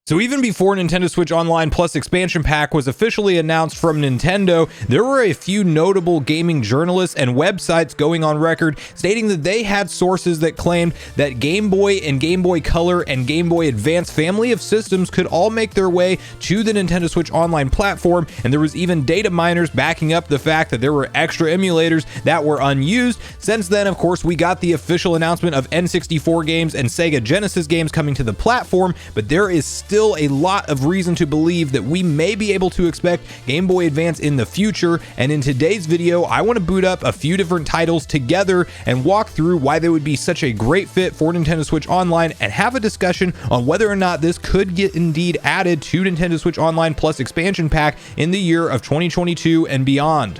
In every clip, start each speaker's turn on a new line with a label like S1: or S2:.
S1: So even before Nintendo Switch Online Plus expansion pack was officially announced from Nintendo, there were a few notable gaming journalists and websites going on record stating that they had sources that claimed that Game Boy and Game Boy Color and Game Boy Advance family of systems could all make their way to the Nintendo Switch Online platform, and there was even data miners backing up the fact that there were extra emulators that were unused. Since then, of course, we got the official announcement of N64 games and Sega Genesis games coming to the platform, but there is still a lot of reason to believe that we may be able to expect Game Boy Advance in the future. And in today's video, I want to boot up a few different titles together and walk through why they would be such a great fit for Nintendo Switch Online, and have a discussion on whether or not this could get indeed added to Nintendo Switch Online Plus expansion pack in the year of 2022 and beyond.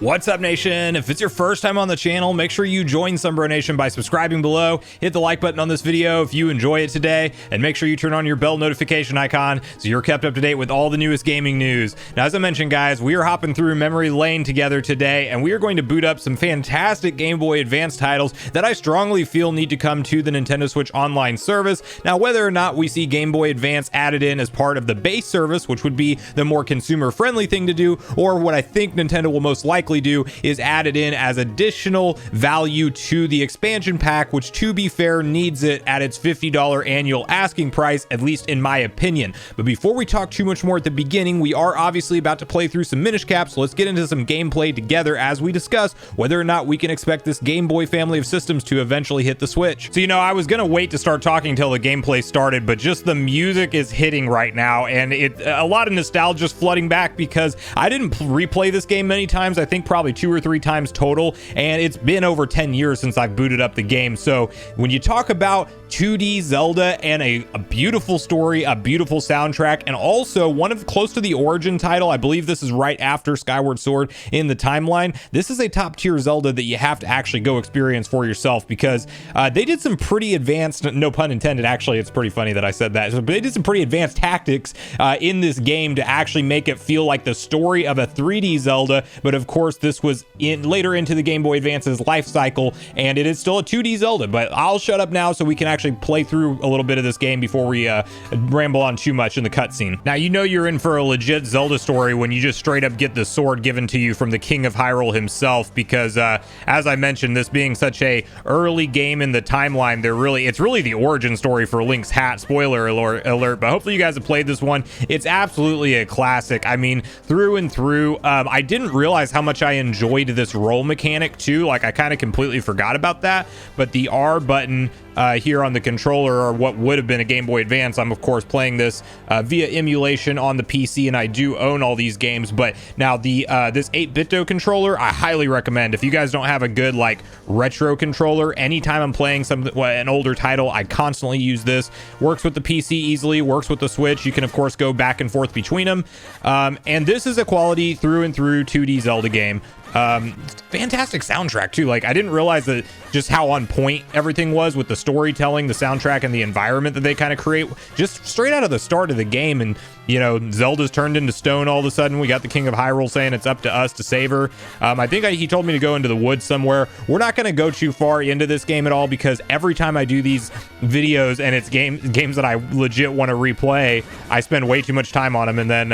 S1: What's up, Nation? If it's your first time on the channel, make sure you join Sunbro Nation by subscribing below, hit the like button on this video if you enjoy it today, and make sure you turn on your bell notification icon so you're kept up to date with all the newest gaming news. Now, as I mentioned, guys, we are hopping through memory lane together today, and we are going to boot up some fantastic Game Boy Advance titles that I strongly feel need to come to the Nintendo Switch Online service. Now, whether or not we see Game Boy Advance added in as part of the base service, which would be the more consumer-friendly thing to do, or what I think Nintendo will most likely do is add it in as additional value to the expansion pack, which, to be fair, needs it at its $50 annual asking price, at least in my opinion. But before we talk too much more at the beginning, we are obviously about to play through some Minish Caps, so let's get into some gameplay together as we discuss whether or not we can expect this Game Boy family of systems to eventually hit the Switch. So, you know, I was gonna wait to start talking until the gameplay started, but just the music is hitting right now, and a lot of nostalgia is flooding back because I didn't replay this game many times. I think probably 2 or 3 times total, and it's been over 10 years since I've booted up the game. So when you talk about 2D Zelda and a beautiful story, a beautiful soundtrack, and also one of close to the origin title, I believe this is right after Skyward Sword in the timeline, this is a top tier Zelda that you have to actually go experience for yourself, because they did some pretty advanced, no pun intended, actually it's pretty funny that I said that, but they did some pretty advanced tactics in this game to actually make it feel like the story of a 3D Zelda. But of course, this was later into the Game Boy Advance's life cycle, and it is still a 2D Zelda. But I'll shut up now so we can actually play through a little bit of this game before we ramble on too much in the cutscene. Now, you know you're in for a legit Zelda story when you just straight up get the sword given to you from the King of Hyrule himself, because as I mentioned, this being such a early game in the timeline, it's really the origin story for Link's hat. Spoiler alert, but hopefully you guys have played this one. It's absolutely a classic. I mean, through and through. I didn't realize how much I enjoyed this roll mechanic too. Like, I kind of completely forgot about that, but the R button here on the controller, or what would have been a Game Boy Advance, I'm of course playing this via emulation on the PC, and I do own all these games. But now the this 8-bit controller, I highly recommend. If you guys don't have a good like retro controller, anytime I'm playing an older title, I constantly use this. Works with the PC easily, works with the Switch. You can of course go back and forth between them, and this is a quality through and through 2D Zelda game. Fantastic soundtrack too. Like, I didn't realize that just how on point everything was with the storytelling, the soundtrack, and the environment that they kind of create just straight out of the start of the game. And you know, Zelda's turned into stone all of a sudden. We got the King of Hyrule saying it's up to us to save her. I think he told me to go into the woods somewhere. We're not going to go too far into this game at all, because every time I do these videos and it's games that I legit want to replay, I spend way too much time on them, and then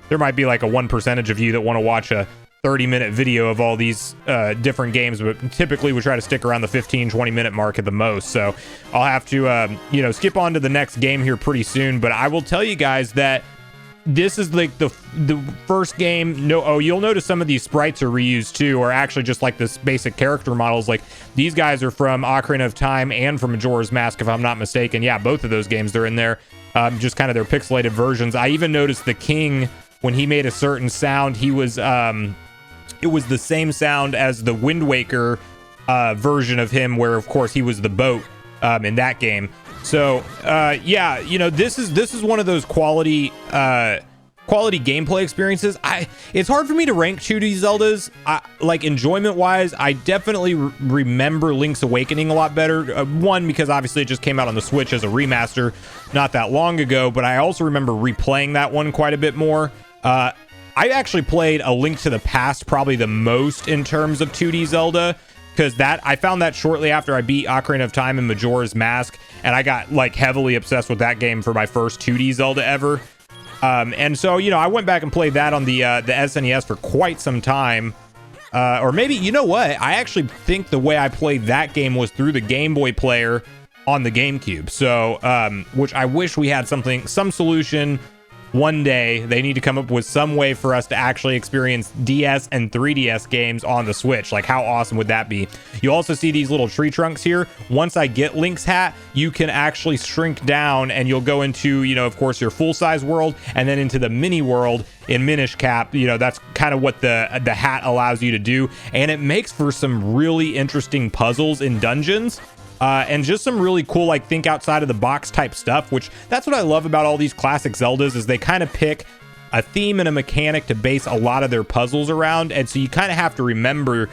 S1: there might be like a 1% of you that want to watch a 30-minute video of all these different games, but typically we try to stick around the 15-20 minute mark at the most. So I'll have to you know, skip on to the next game here pretty soon. But I will tell you guys that this is like the first game. You'll notice some of these sprites are reused too, or actually just like this basic character models. Like, these guys are from Ocarina of Time and from Majora's Mask, if I'm not mistaken. Yeah, both of those games, they're in there, just kind of their pixelated versions. I even noticed the king, when he made a certain sound, he was it was the same sound as the Wind Waker version of him, where of course he was the boat in that game. So yeah, you know, this is one of those quality gameplay experiences. It's hard for me to rank 2D Zeldas. Like, enjoyment wise, I definitely remember Link's Awakening a lot better. One, because obviously it just came out on the Switch as a remaster not that long ago, but I also remember replaying that one quite a bit more. I actually played A Link to the Past probably the most in terms of 2D Zelda, because I found that shortly after I beat Ocarina of Time and Majora's Mask, and I got like heavily obsessed with that game for my first 2D Zelda ever. And so, you know, I went back and played that on the SNES for quite some time. Or maybe, you know what? I actually think the way I played that game was through the Game Boy player on the GameCube. So, which I wish we had some solution one day. They need to come up with some way for us to actually experience DS and 3DS games on the Switch. Like, how awesome would that be? You also see these little tree trunks here. Once I get Link's hat, you can actually shrink down and you'll go into, you know, of course, your full-size world and then into the mini world in Minish Cap. You know, that's kind of what the hat allows you to do. And it makes for some really interesting puzzles in dungeons. And just some really cool, like, think outside of the box type stuff, which that's what I love about all these classic Zeldas, is they kind of pick a theme and a mechanic to base a lot of their puzzles around. And so you kind of have to remember,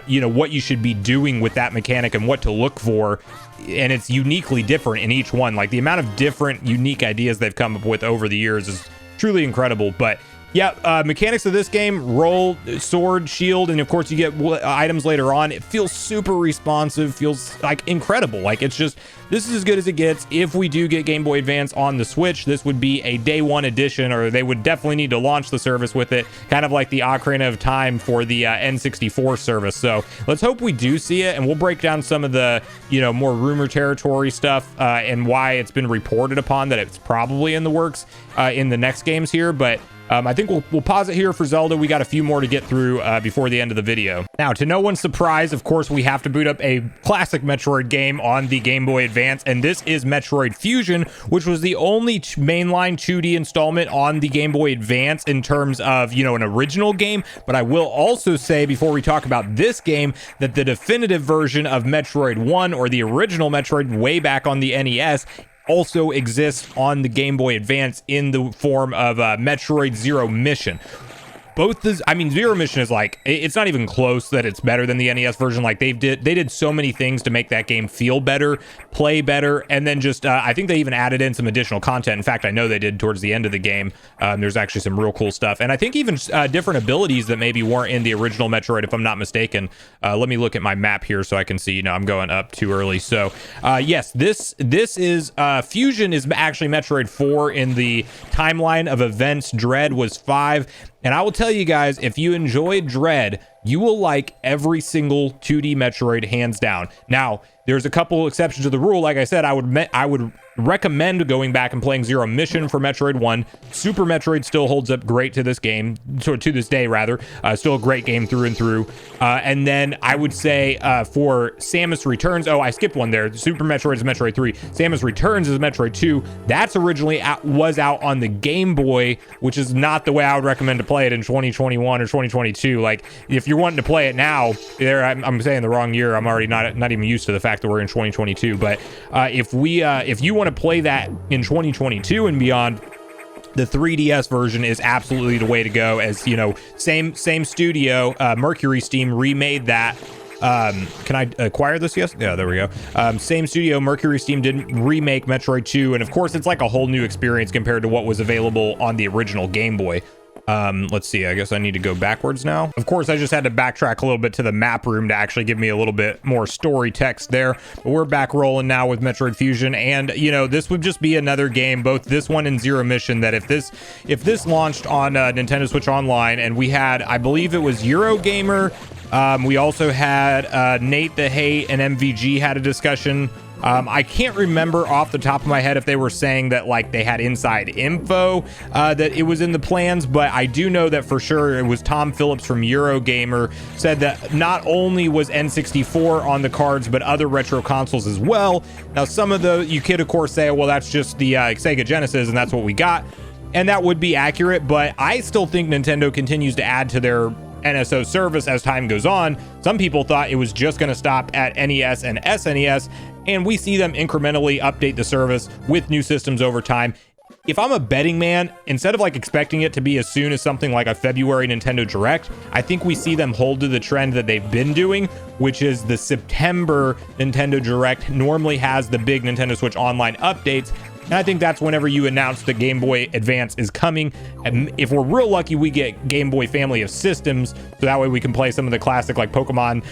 S1: you know, what you should be doing with that mechanic and what to look for. And it's uniquely different in each one. Like, the amount of different unique ideas they've come up with over the years is truly incredible. But yeah, mechanics of this game: roll, sword, shield, and of course you get items later on. It feels super responsive, feels like incredible. Like, it's just, this is as good as it gets. If we do get Game Boy Advance on the Switch, this would be a day one edition, or they would definitely need to launch the service with it, kind of like the Ocarina of Time for the N64 service. So let's hope we do see it, and we'll break down some of the, you know, more rumor territory stuff and why it's been reported upon that it's probably in the works in the next games here. But I think we'll pause it here for Zelda. We got a few more to get through before the end of the video. Now, to no one's surprise, of course, we have to boot up a classic Metroid game on the Game Boy Advance, and this is Metroid Fusion, which was the only mainline 2D installment on the Game Boy Advance in terms of, you know, an original game. But I will also say, before we talk about this game, that the definitive version of Metroid 1, or the original Metroid way back on the NES, also exists on the Game Boy Advance in the form of Metroid Zero Mission. Both Zero Mission is like, it's not even close that it's better than the NES version. Like, they did so many things to make that game feel better, play better, and then just I think they even added in some additional content. In fact, I know they did towards the end of the game. There's actually some real cool stuff, and I think even different abilities that maybe weren't in the original Metroid, if I'm not mistaken. Let me look at my map here so I can see. You know, I'm going up too early. So yes, this is Fusion is actually Metroid 4 in the timeline of events. Dread was 5. And I will tell you guys, if you enjoyed Dread, you will like every single 2D Metroid, hands down. Now, there's a couple exceptions to the rule. Like I said, I would recommend going back and playing Zero Mission for Metroid 1. Super Metroid still holds up great to this game, to this day rather. Still a great game through and through. And then I would say for Samus Returns, I skipped one there. Super Metroid is Metroid 3. Samus Returns is Metroid 2. That's originally was out on the Game Boy, which is not the way I would recommend to play it in 2021 or 2022. Like, if you're wanting to play it now, I'm saying the wrong year. I'm already not even used to the fact that we're in 2022. But if you want to play that in 2022 and beyond, the 3DS version is absolutely the way to go. As you know, same studio, Mercury Steam remade that. Can I acquire this? Yes. Yeah, there we go. Same studio, Mercury Steam, didn't remake Metroid 2, and of course it's like a whole new experience compared to what was available on the original Game Boy. Let's see, I guess I need to go backwards now. Of course, I just had to backtrack a little bit to the map room to actually give me a little bit more story text there. But we're back rolling now with Metroid Fusion, and you know, this would just be another game, both this one and Zero Mission, that if this launched on Nintendo Switch Online, and we had, I believe it was Eurogamer, we also had Nate the Hate and MVG had a discussion. I can't remember off the top of my head if they were saying that like they had inside info that it was in the plans, but I do know that for sure it was Tom Phillips from Eurogamer said that not only was N64 on the cards, but other retro consoles as well. Now, some of the, you could of course say, well, that's just the Sega Genesis and that's what we got. And that would be accurate, but I still think Nintendo continues to add to their NSO service as time goes on. Some people thought it was just going to stop at NES and SNES, and we see them incrementally update the service with new systems over time. If I'm a betting man, instead of like expecting it to be as soon as something like a February Nintendo Direct, I think we see them hold to the trend that they've been doing, which is the September Nintendo Direct normally has the big Nintendo Switch Online updates, And I think that's whenever you announce the Game Boy Advance is coming. And if we're real lucky, we get Game Boy family of systems, so that way we can play some of the classic like Pokemon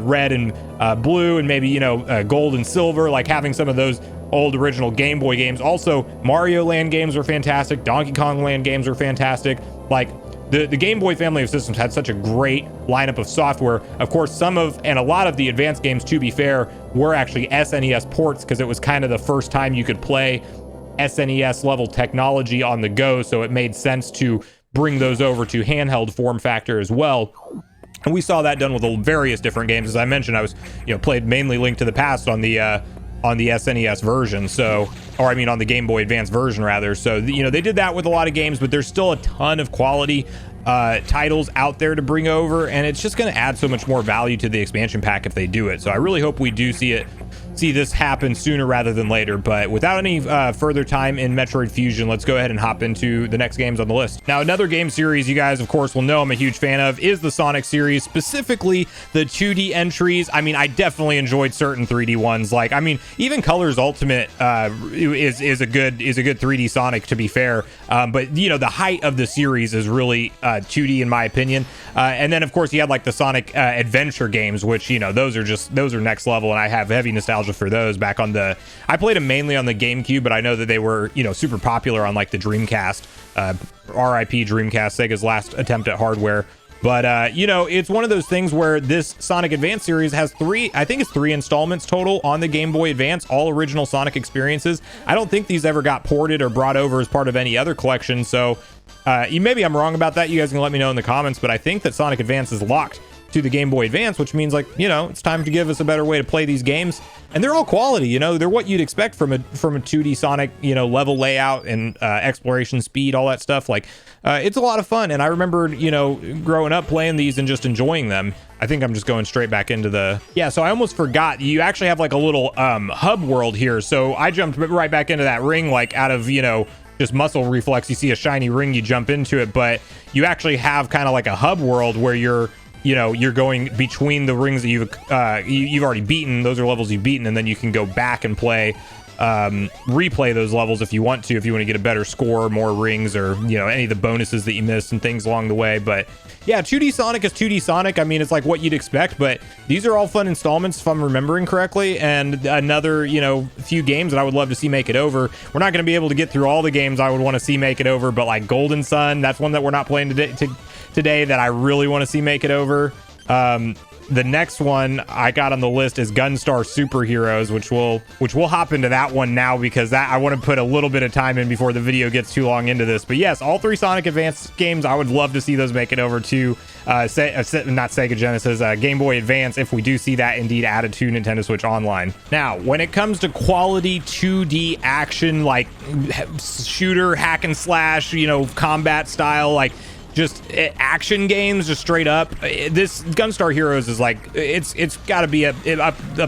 S1: Red and Blue, and maybe, you know, Gold and Silver, like having some of those old original Game Boy games. Also, Mario Land games are fantastic. Donkey Kong Land games are fantastic. Like, the Game Boy family of systems had such a great lineup of software. Of course, some of, and a lot of the advanced games, to be fair, were actually SNES ports, because it was kind of the first time you could play SNES level technology on the go. So it made sense to bring those over to handheld form factor as well. And we saw that done with various different games. As I mentioned, I was, you know, played mainly Link to the Past on the SNES version, so, or I mean on the Game Boy Advance version rather. So, you know, they did that with a lot of games, but there's still a ton of quality titles out there to bring over, and it's just going to add so much more value to the expansion pack if they do it. So I really hope we do see this happen sooner rather than later. But without any further time in Metroid Fusion, let's go ahead and hop into the next games on the list. Now, another game series you guys of course will know I'm a huge fan of is the Sonic series, specifically the 2D entries. I mean, I definitely enjoyed certain 3D ones. Like, I mean, even Colors Ultimate is a good 3D Sonic, to be fair. But you know, the height of the series is really 2D in my opinion. And then of course you had like the Sonic adventure games, which, you know, those are next level, and I have heavy nostalgia for those. Back on I played them mainly on the GameCube, but I know that they were, you know, super popular on like the Dreamcast. RIP Dreamcast, Sega's last attempt at hardware. But you know, it's one of those things where this Sonic Advance series has three installments total on the Game Boy Advance, all original Sonic experiences. I don't think these ever got ported or brought over as part of any other collection, so maybe I'm wrong about that. You guys can let me know in the comments, but I think that Sonic Advance is locked to the Game Boy Advance, which means, like, you know, it's time to give us a better way to play these games. And they're all quality, you know, they're what you'd expect from a 2D Sonic, you know, level layout and exploration speed, all that stuff. Like, it's a lot of fun. And I remember, you know, growing up playing these and just enjoying them. I think I'm just going straight back into so I almost forgot, you actually have like a little hub world here. So I jumped right back into that ring, like out of, you know, just muscle reflex. You see a shiny ring, you jump into it, but you actually have kind of like a hub world where you're going between the rings that you've already beaten. Those are levels you've beaten, and then you can go back and replay those levels if you want to get a better score, more rings, or, you know, any of the bonuses that you missed and things along the way. But yeah, 2D Sonic is 2D Sonic. I mean, it's like what you'd expect, but these are all fun installments if I'm remembering correctly, and another, you know, few games that I would love to see make it over. We're not going to be able to get through all the games I would want to see make it over, but like Golden Sun, that's one that we're not playing today that I really want to see make it over. The next one I got on the list is Gunstar Superheroes, which we'll hop into that one now, because that I want to put a little bit of time in before the video gets too long into this. But yes, all three Sonic Advance games, I would love to see those make it over to not Sega Genesis, Game Boy Advance, if we do see that indeed added to Nintendo Switch Online. Now, when it comes to quality 2D action, like shooter, hack and slash, you know, combat style, like just action games, just straight up, this Gunstar Heroes is like, it's got to be up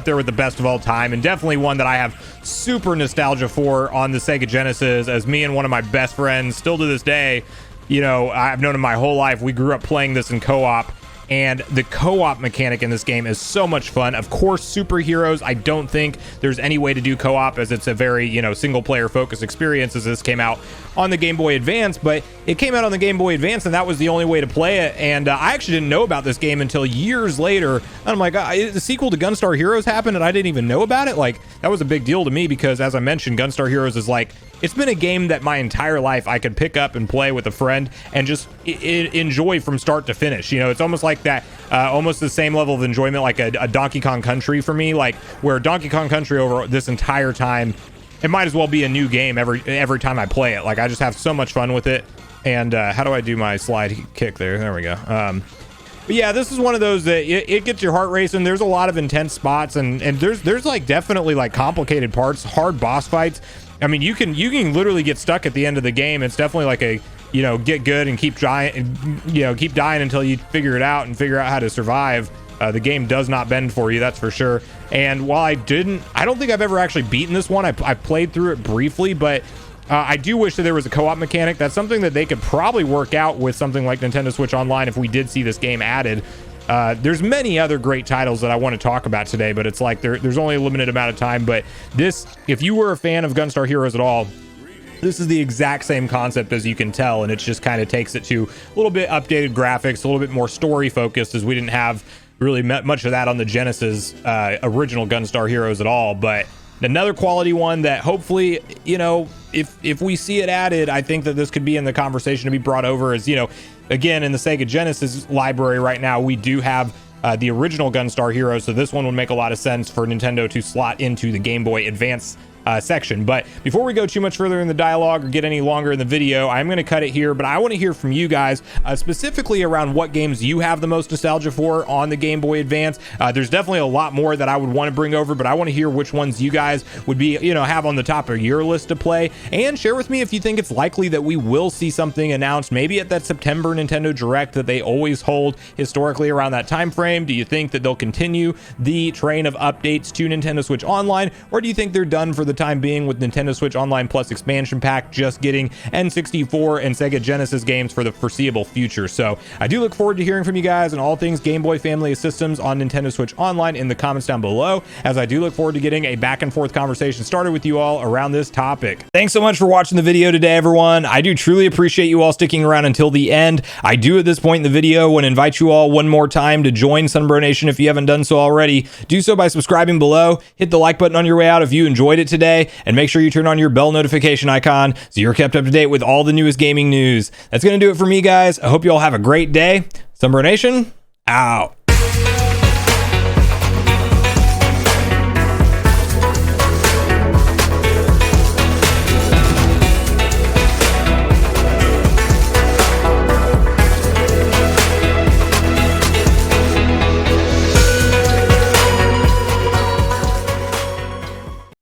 S1: there with the best of all time, and definitely one that I have super nostalgia for on the Sega Genesis, as me and one of my best friends, still to this day, you know, I've known him my whole life, we grew up playing this in co-op. And the co-op mechanic in this game is so much fun. Of course, Superheroes, I don't think there's any way to do co-op, as it's a very, you know, single player focused experience, as this came out on the Game Boy Advance. But it came out on the Game Boy Advance, and that was the only way to play it. And I actually didn't know about this game until years later. And I'm like, the sequel to Gunstar Heroes happened and I didn't even know about it. Like, that was a big deal to me, because as I mentioned, Gunstar Heroes is like, it's been a game that my entire life I could pick up and play with a friend and just enjoy from start to finish. You know, it's almost like that, almost the same level of enjoyment like a Donkey Kong Country for me, like where Donkey Kong Country over this entire time, it might as well be a new game every time I play it. Like, I just have so much fun with it. And how do I do my slide kick there? There we go. But yeah, this is one of those that it gets your heart racing. There's a lot of intense spots, and there's like definitely like complicated parts, hard boss fights. I mean, you can literally get stuck at the end of the game. It's definitely like a, you know, get good and keep dying until you figure it out and figure out how to survive. The game does not bend for you, that's for sure. And while I don't think I've ever actually beaten this one. I played through it briefly, but I do wish that there was a co-op mechanic. That's something that they could probably work out with something like Nintendo Switch Online if we did see this game added. There's many other great titles that I want to talk about today, but it's like there's only a limited amount of time. But this, if you were a fan of Gunstar Heroes at all, this is the exact same concept, as you can tell, and it just kind of takes it to a little bit updated graphics, a little bit more story focused, as we didn't have really much of that on the Genesis original Gunstar Heroes at all. But another quality one that hopefully, you know, if we see it added, I think that this could be in the conversation to be brought over. As you know, again, in the Sega Genesis library right now, we do have the original Gunstar Heroes, so this one would make a lot of sense for Nintendo to slot into the Game Boy Advance section. But before we go too much further in the dialogue or get any longer in the video, I'm going to cut it here, but I want to hear from you guys specifically around what games you have the most nostalgia for on the Game Boy Advance. There's definitely a lot more that I would want to bring over, but I want to hear which ones you guys would be, you know, have on the top of your list to play, and share with me if you think it's likely that we will see something announced maybe at that September Nintendo Direct that they always hold historically around that time frame. Do you think that they'll continue the train of updates to Nintendo Switch Online, or do you think they're done for the time being with Nintendo Switch Online Plus expansion pack, just getting N64 and Sega Genesis games for the foreseeable future? So I do look forward to hearing from you guys on all things Game Boy family of systems on Nintendo Switch Online in the comments down below, as I do look forward to getting a back and forth conversation started with you all around this topic. Thanks so much for watching the video today, everyone. I do truly appreciate you all sticking around until the end. I do at this point in the video want to invite you all one more time to join Sunbro Nation if you haven't done so already. Do so by subscribing below, hit the like button on your way out if you enjoyed it today, and make sure you turn on your bell notification icon so you're kept up to date with all the newest gaming news. That's going to do it for me, guys. I hope you all have a great day. Sunbro Nation, out.